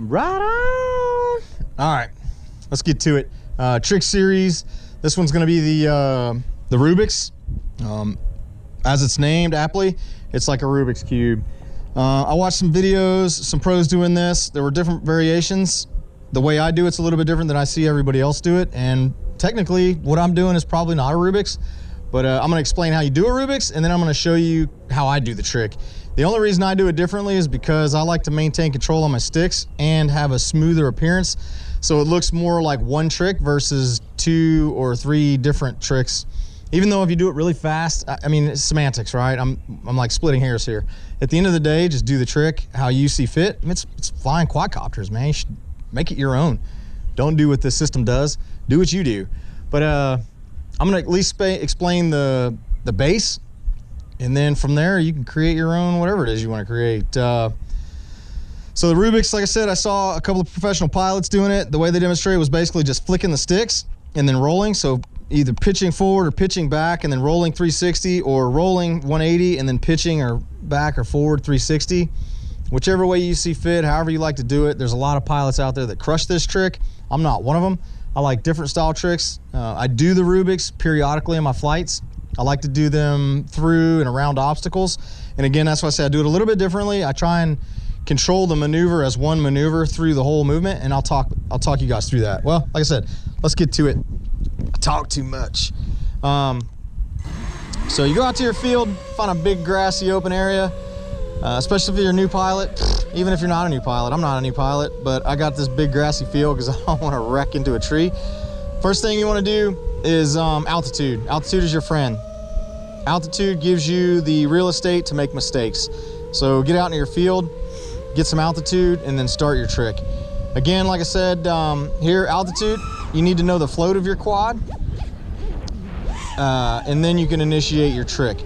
Right on. All right, let's get to it. Trick series. This one's gonna be the Rubix. As it's named aptly, it's like a Rubik's Cube. I watched some videos, some pros doing this. There were different variations. The way I do it's a little bit different than I see everybody else do it. And technically what I'm doing is probably not a Rubik's, but I'm gonna explain how you do a Rubik's, and then I'm gonna show you how I do the trick. The only reason I do it differently is because I like to maintain control on my sticks and have a smoother appearance. So it looks more like one trick versus 2 or 3 different tricks. Even though if you do it really fast, I mean, it's semantics, right? I'm like splitting hairs here. At the end of the day, just do the trick how you see fit. I mean, it's flying quadcopters, man. You should make it your own. Don't do what the system does. Do what you do. But I'm gonna at least explain the base, and then from there you can create your own whatever it is you want to create. So the Rubik's, like I said, I saw a couple of professional pilots doing it. The way they demonstrated was basically just flicking the sticks and then rolling. So either pitching forward or pitching back and then rolling 360, or rolling 180 and then pitching or back or forward 360. Whichever way you see fit, however you like to do it. There's a lot of pilots out there that crush this trick. I'm not one of them. I like different style tricks. I do the Rubik's periodically in my flights. I like to do them through and around obstacles. And again, that's why I say I do it a little bit differently. I try and control the maneuver as one maneuver through the whole movement, and I'll talk you guys through that. Well, like I said, let's get to it. I talk too much. So you go out to your field, find a big grassy open area, especially if you're a new pilot. Even if you're not a new pilot, I'm not a new pilot, but I got this big grassy field because I don't want to wreck into a tree. First thing you want to do is altitude. Altitude is your friend. Altitude gives you the real estate to make mistakes. So get out into your field, get some altitude, and then start your trick. Again, like I said, here, altitude, you need to know the float of your quad, and then you can initiate your trick.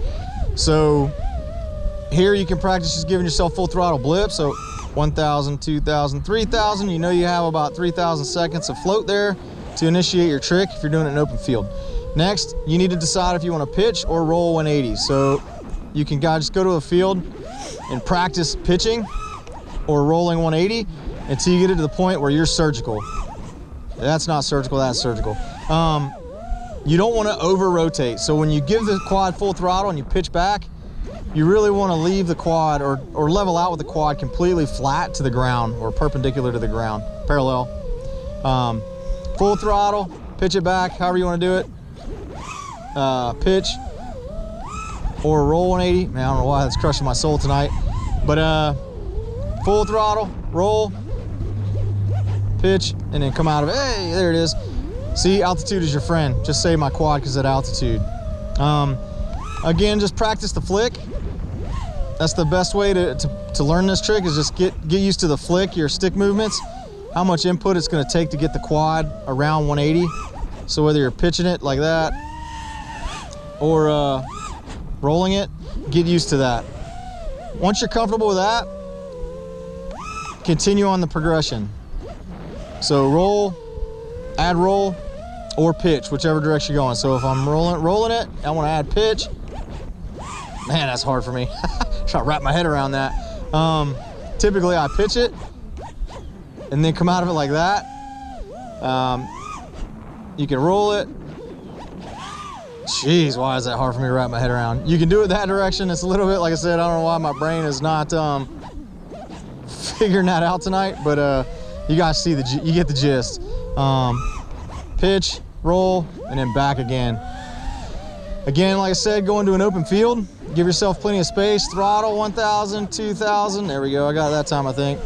So here you can practice just giving yourself full throttle blip. So 1,000, 2,000, 3,000. You know you have about 3,000 seconds of float there to initiate your trick if you're doing it in an open field. Next, you need to decide if you want to pitch or roll 180. So you can just go to a field and practice pitching or rolling 180 until you get it to the point where you're surgical. That's not surgical, that's surgical. You don't want to over rotate. So when you give the quad full throttle and you pitch back, you really want to leave the quad or level out with the quad completely flat to the ground or perpendicular to the ground, parallel. Full throttle, pitch it back, however you want to do it. Pitch or roll 180. Man, I don't know why that's crushing my soul tonight. But full throttle, roll, pitch, and then come out of it. Hey, there it is. See, altitude is your friend. Just save my quad because at altitude. Again, just practice the flick. That's the best way to learn this trick, is just get used to the flick, your stick movements, how much input it's going to take to get the quad around 180. So whether you're pitching it like that or rolling it, get used to that. Once you're comfortable with that, continue on the progression. So roll, add roll, or pitch, whichever direction you're going. So if I'm rolling it, I want to add pitch. Man, that's hard for me. Try to wrap my head around that. Typically I pitch it and then come out of it like that. You can roll it. Jeez, why is that hard for me to wrap my head around? You can do it that direction. It's a little bit, like I said, I don't know why my brain is not figuring that out tonight, but you guys see you get the gist. Pitch, roll, and then back again. Again, like I said, go into an open field, give yourself plenty of space, throttle 1,000, 2,000, there we go, I got it that time I think.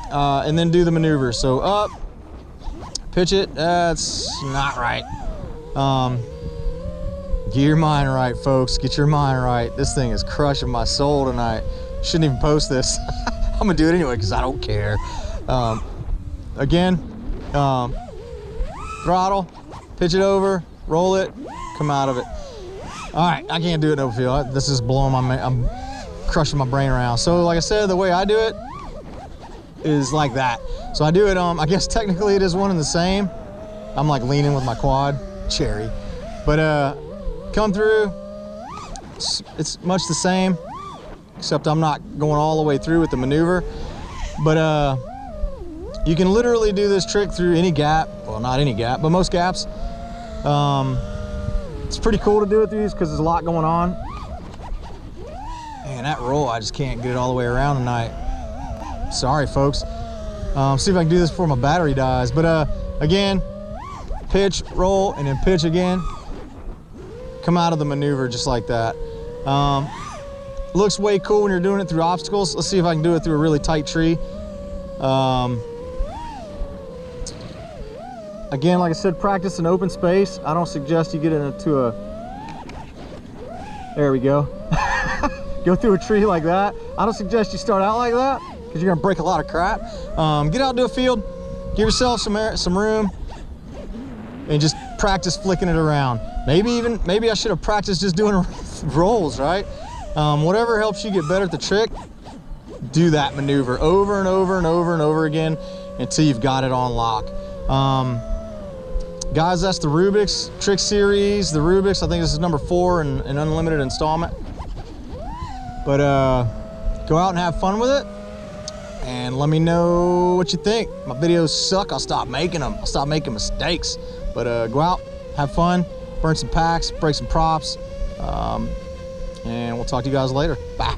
And then do the maneuver. So up, pitch it, that's not right. Get your mind right, folks, get your mind right. This thing is crushing my soul tonight. Shouldn't even post this. I'm gonna do it anyway because I don't care. Again, throttle, pitch it over, roll it, come out of it. All right, I can't do it in open field. This is blowing I'm crushing my brain around. So like I said, the way I do it is like that. So I do it, I guess technically it is one and the same. I'm like leaning with my quad, cherry. But come through, it's much the same, except I'm not going all the way through with the maneuver. But You can literally do this trick through any gap. Well, not any gap, but most gaps. It's pretty cool to do it through these because there's a lot going on. Man, that roll, I just can't get it all the way around tonight. Sorry, folks. See if I can do this before my battery dies. But again, pitch, roll, and then pitch again. Come out of the maneuver just like that. Looks way cool when you're doing it through obstacles. Let's see if I can do it through a really tight tree. Again, like I said, practice in open space. I don't suggest you get into a, there we go. Go through a tree like that. I don't suggest you start out like that because you're gonna break a lot of crap. Get out to a field, give yourself some room, and just practice flicking it around. Maybe I should have practiced just doing rolls, right? Whatever helps you get better at the trick, do that maneuver over and over and over and over again until you've got it on lock. Guys, that's the Rubix trick series. The Rubix, I think this is number 4 in an unlimited installment. But go out and have fun with it and let me know what you think. My videos suck, I'll stop making them. I'll stop making mistakes. But go out, have fun, burn some packs, break some props, and we'll talk to you guys later. Bye.